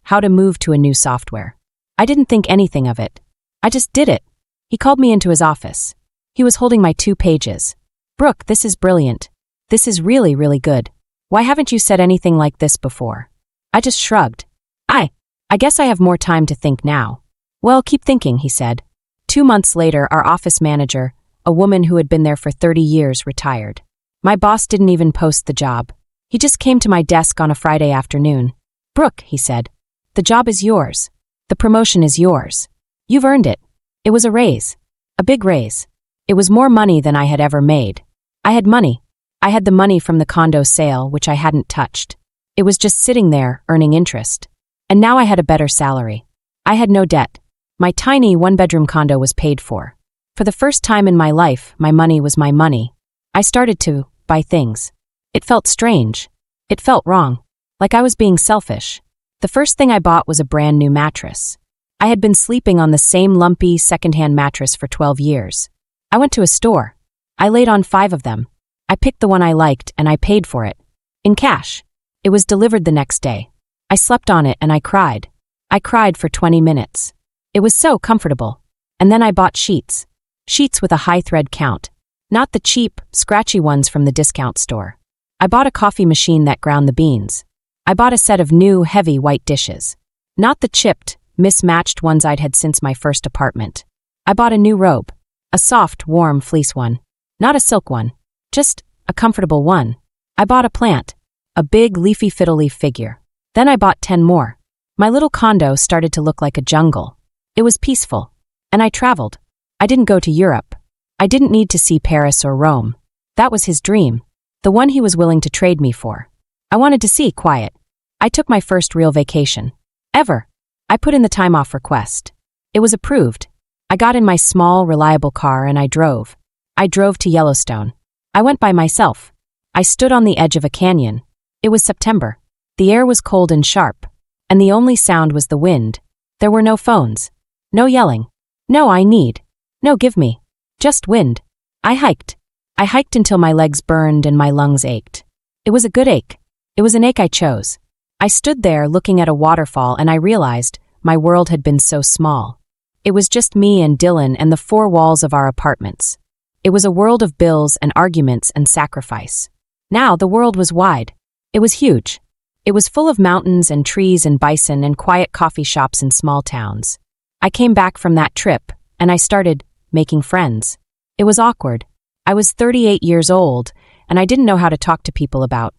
how to move to a new software. I didn't think anything of it. I just did it. He called me into his office. He was holding my 2 pages. Brooke, this is brilliant. This is really, really good. Why haven't you said anything like this before? I just shrugged. I guess I have more time to think now. Well, keep thinking, he said. 2 months later, our office manager, a woman who had been there for 30 years, retired. My boss didn't even post the job. He just came to my desk on a Friday afternoon. Brooke, he said, the job is yours. The promotion is yours. You've earned it. It was a raise. A big raise. It was more money than I had ever made. I had money. I had the money from the condo sale, which I hadn't touched. It was just sitting there, earning interest. And now I had a better salary. I had no debt. My tiny 1-bedroom condo was paid for. For the first time in my life, my money was my money. I started to buy things. It felt strange. It felt wrong. Like I was being selfish. The first thing I bought was a brand new mattress. I had been sleeping on the same lumpy, secondhand mattress for 12 years. I went to a store. I laid on 5 of them. I picked the one I liked and I paid for it. In cash. It was delivered the next day. I slept on it and I cried. I cried for 20 minutes. It was so comfortable. And then I bought sheets. Sheets with a high thread count. Not the cheap, scratchy ones from the discount store. I bought a coffee machine that ground the beans. I bought a set of new, heavy white dishes. Not the chipped, mismatched ones I'd had since my first apartment. I bought a new robe. A soft, warm fleece one. Not a silk one. Just a comfortable one. I bought a plant. A big, leafy fiddle-leaf figure. Then I bought 10 more. My little condo started to look like a jungle. It was peaceful. And I traveled. I didn't go to Europe. I didn't need to see Paris or Rome. That was his dream. The one he was willing to trade me for. I wanted to see quiet. I took my first real vacation. Ever. I put in the time off request. It was approved. I got in my small, reliable car and I drove. I drove to Yellowstone. I went by myself. I stood on the edge of a canyon. It was September. The air was cold and sharp. And the only sound was the wind. There were no phones. No yelling. No, I need. No, give me. Just wind. I hiked. I hiked until my legs burned and my lungs ached. It was a good ache. It was an ache I chose. I stood there looking at a waterfall and I realized my world had been so small. It was just me and Dylan and the 4 walls of our apartments. It was a world of bills and arguments and sacrifice. Now the world was wide. It was huge. It was full of mountains and trees and bison and quiet coffee shops in small towns. I came back from that trip and I started making friends. It was awkward. I was 38 years old and I didn't know how to talk to people about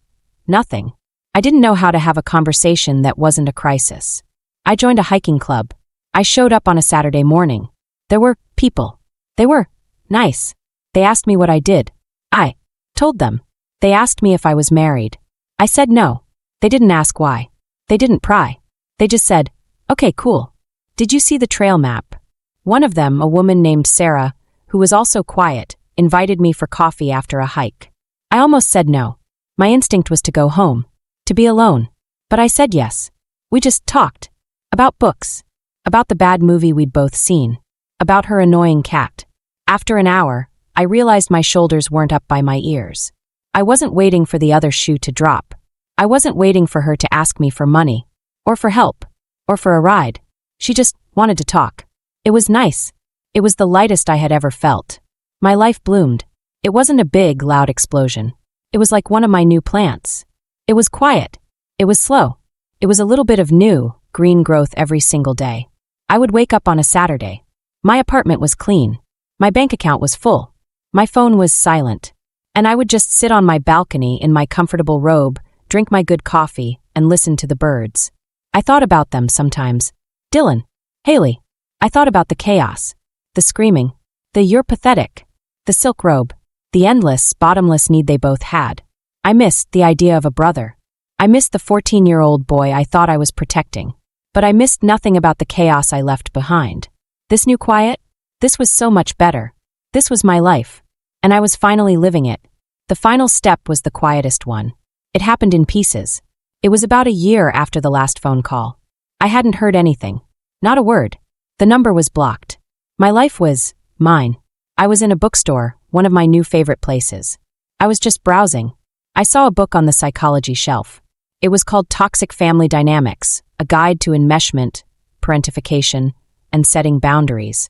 nothing. I didn't know how to have a conversation that wasn't a crisis. I joined a hiking club. I showed up on a Saturday morning. There were people. They were nice. They asked me what I did. I told them. They asked me if I was married. I said no. They didn't ask why. They didn't pry. They just said, "Okay, cool. Did you see the trail map?" One of them, a woman named Sarah, who was also quiet, invited me for coffee after a hike. I almost said no. My instinct was to go home, to be alone. But I said yes. We just talked. About books. About the bad movie we'd both seen. About her annoying cat. After an hour, I realized my shoulders weren't up by my ears. I wasn't waiting for the other shoe to drop. I wasn't waiting for her to ask me for money, or for help, or for a ride. She just wanted to talk. It was nice. It was the lightest I had ever felt. My life bloomed. It wasn't a big, loud explosion. It was like one of my new plants. It was quiet. It was slow. It was a little bit of new, green growth every single day. I would wake up on a Saturday. My apartment was clean. My bank account was full. My phone was silent. And I would just sit on my balcony in my comfortable robe, drink my good coffee, and listen to the birds. I thought about them sometimes. Dylan. Haley. I thought about the chaos. The screaming. The "you're pathetic." The silk robe. The endless, bottomless need they both had. I missed the idea of a brother. I missed the 14-year-old boy I thought I was protecting. But I missed nothing about the chaos I left behind. This new quiet? This was so much better. This was my life. And I was finally living it. The final step was the quietest one. It happened in pieces. It was about a year after the last phone call. I hadn't heard anything. Not a word. The number was blocked. My life was mine. I was in a bookstore, one of my new favorite places. I was just browsing. I saw a book on the psychology shelf. It was called Toxic Family Dynamics, a guide to enmeshment, parentification, and setting boundaries.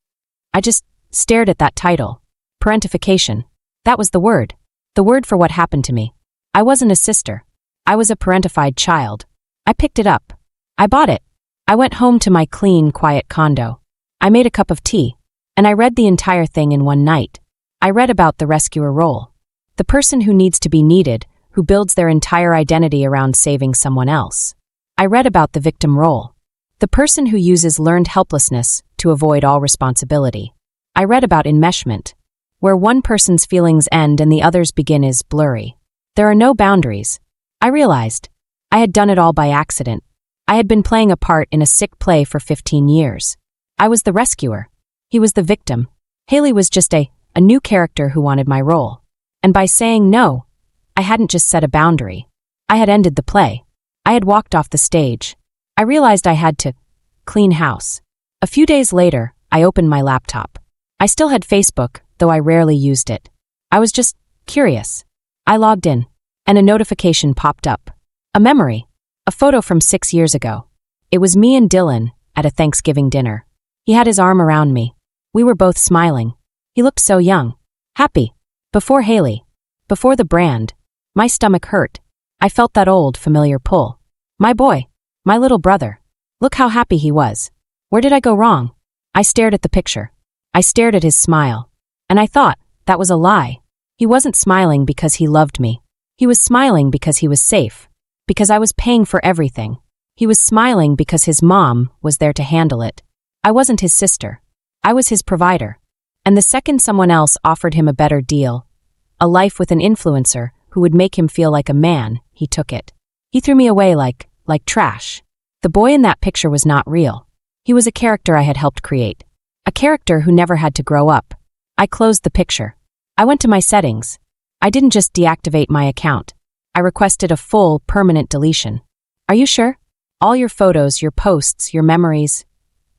I just stared at that title. Parentification. That was the word. The word for what happened to me. I wasn't a sister. I was a parentified child. I picked it up. I bought it. I went home to my clean, quiet condo. I made a cup of tea. And I read the entire thing in one night. I read about the rescuer role. The person who needs to be needed, who builds their entire identity around saving someone else. I read about the victim role. The person who uses learned helplessness to avoid all responsibility. I read about enmeshment. Where one person's feelings end and the other's begin is blurry. There are no boundaries. I realized. I had done it all by accident. I had been playing a part in a sick play for 15 years. I was the rescuer. He was the victim. Haley was just a new character who wanted my role. And by saying no, I hadn't just set a boundary. I had ended the play. I had walked off the stage. I realized I had to clean house. A few days later, I opened my laptop. I still had Facebook, though I rarely used it. I was just curious. I logged in, and a notification popped up. A memory. A photo from 6 years ago. It was me and Dylan at a Thanksgiving dinner. He had his arm around me. We were both smiling. He looked so young. Happy. Before Haley. Before the brand. My stomach hurt. I felt that old, familiar pull. My boy. My little brother. Look how happy he was. Where did I go wrong? I stared at the picture. I stared at his smile. And I thought, that was a lie. He wasn't smiling because he loved me. He was smiling because he was safe. Because I was paying for everything. He was smiling because his mom was there to handle it. I wasn't his sister. I was his provider. And the second someone else offered him a better deal, a life with an influencer who would make him feel like a man, he took it. He threw me away like trash. The boy in that picture was not real. He was a character I had helped create. A character who never had to grow up. I closed the picture. I went to my settings. I didn't just deactivate my account. I requested a full, permanent deletion. Are you sure? All your photos, your posts, your memories,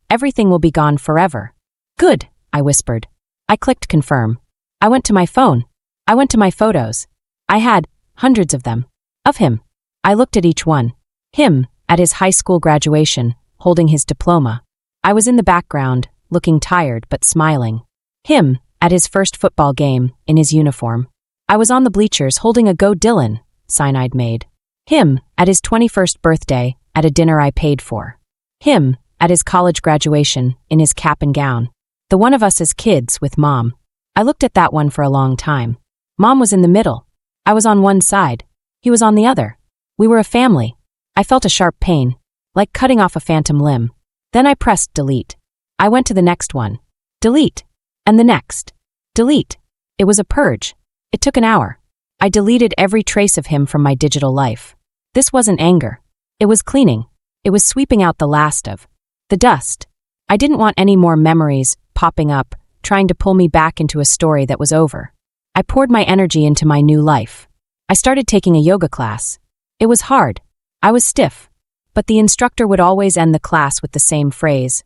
everything will be gone forever. Good, I whispered. I clicked confirm. I went to my phone. I went to my photos. I had hundreds of them. Of him. I looked at each one. Him, at his high school graduation, holding his diploma. I was in the background, looking tired but smiling. Him, at his first football game, in his uniform. I was on the bleachers holding a Go Dylan sign I'd made. Him, at his 21st birthday, at a dinner I paid for. Him, at his college graduation, in his cap and gown. The one of us as kids with Mom. I looked at that one for a long time. Mom was in the middle. I was on one side. He was on the other. We were a family. I felt a sharp pain, like cutting off a phantom limb. Then I pressed delete. I went to the next one. Delete. And the next. Delete. It was a purge. It took an hour. I deleted every trace of him from my digital life. This wasn't anger. It was cleaning. It was sweeping out the last of the dust. I didn't want any more memories popping up, trying to pull me back into a story that was over. I poured my energy into my new life. I started taking a yoga class. It was hard. I was stiff. But the instructor would always end the class with the same phrase.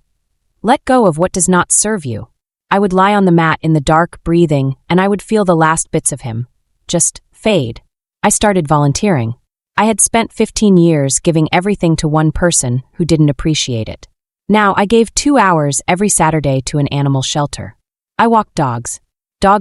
Let go of what does not serve you. I would lie on the mat in the dark, breathing, and I would feel the last bits of him just fade. I started volunteering. I had spent 15 years giving everything to one person who didn't appreciate it. Now I gave 2 hours every Saturday to an animal shelter. I walked dogs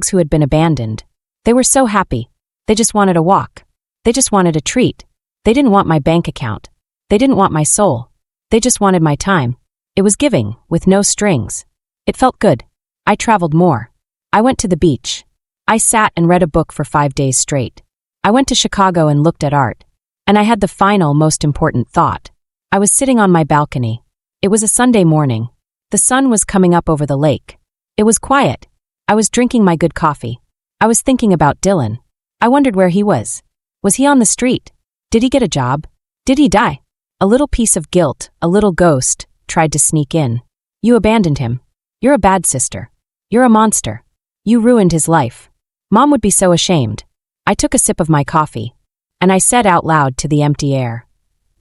who had been abandoned. They were so happy. They just wanted a walk. They just wanted a treat. They didn't want my bank account. They didn't want my soul. They just wanted my time. It was giving, with no strings. It felt good. I traveled more. I went to the beach. I sat and read a book for 5 days straight. I went to Chicago and looked at art. And I had the final, most important thought. I was sitting on my balcony. It was a Sunday morning. The sun was coming up over the lake. It was quiet. I was drinking my good coffee. I was thinking about Dylan. I wondered where he was. Was he on the street? Did he get a job? Did he die? A little piece of guilt, a little ghost, tried to sneak in. You abandoned him. You're a bad sister. You're a monster. You ruined his life. Mom would be so ashamed. I took a sip of my coffee. And I said out loud to the empty air.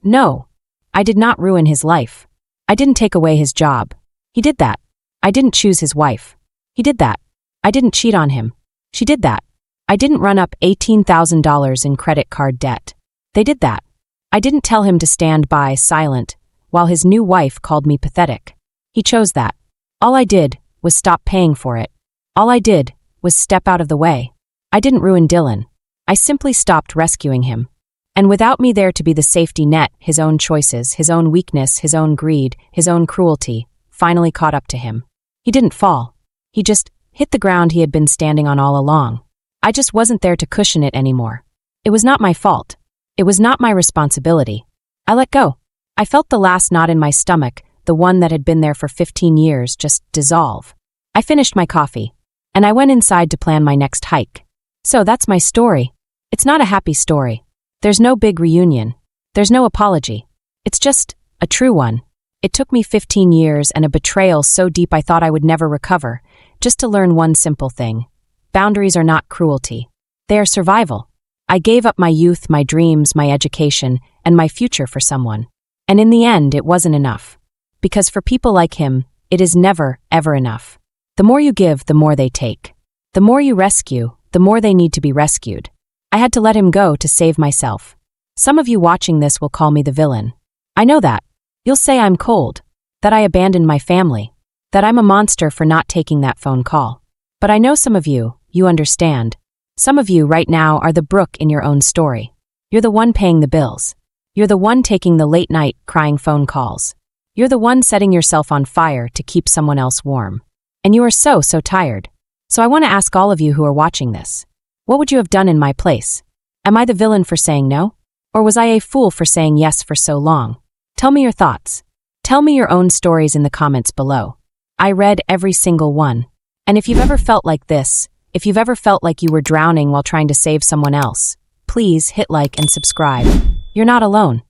No. I did not ruin his life. I didn't take away his job. He did that. I didn't choose his wife. He did that. I didn't cheat on him. She did that. I didn't run up $18,000 in credit card debt. They did that. I didn't tell him to stand by, silent, while his new wife called me pathetic. He chose that. All I did was stop paying for it. All I did was step out of the way. I didn't ruin Dylan. I simply stopped rescuing him. And without me there to be the safety net, his own choices, his own weakness, his own greed, his own cruelty, finally caught up to him. He didn't fall. He just hit the ground he had been standing on all along. I just wasn't there to cushion it anymore. It was not my fault. It was not my responsibility. I let go. I felt the last knot in my stomach, the one that had been there for 15 years, just dissolve. I finished my coffee. And I went inside to plan my next hike. So that's my story. It's not a happy story. There's no big reunion. There's no apology. It's just a true one. It took me 15 years and a betrayal so deep I thought I would never recover, just to learn one simple thing. Boundaries are not cruelty. They are survival. I gave up my youth, my dreams, my education, and my future for someone. And in the end, it wasn't enough. Because for people like him, it is never, ever enough. The more you give, the more they take. The more you rescue, the more they need to be rescued. I had to let him go to save myself. Some of you watching this will call me the villain. I know that. You'll say I'm cold, that I abandoned my family, that I'm a monster for not taking that phone call. But I know some of you understand. Some of you right now are the Brooke in your own story. You're the one paying the bills. You're the one taking the late night crying phone calls. You're the one setting yourself on fire to keep someone else warm. And you are so tired. So I want to ask all of you who are watching this. What would you have done in my place? Am I the villain for saying no? Or was I a fool for saying yes for so long? Tell me your thoughts. Tell me your own stories in the comments below. I read every single one. And if you've ever felt like this, if you've ever felt like you were drowning while trying to save someone else, please hit like and subscribe. You're not alone.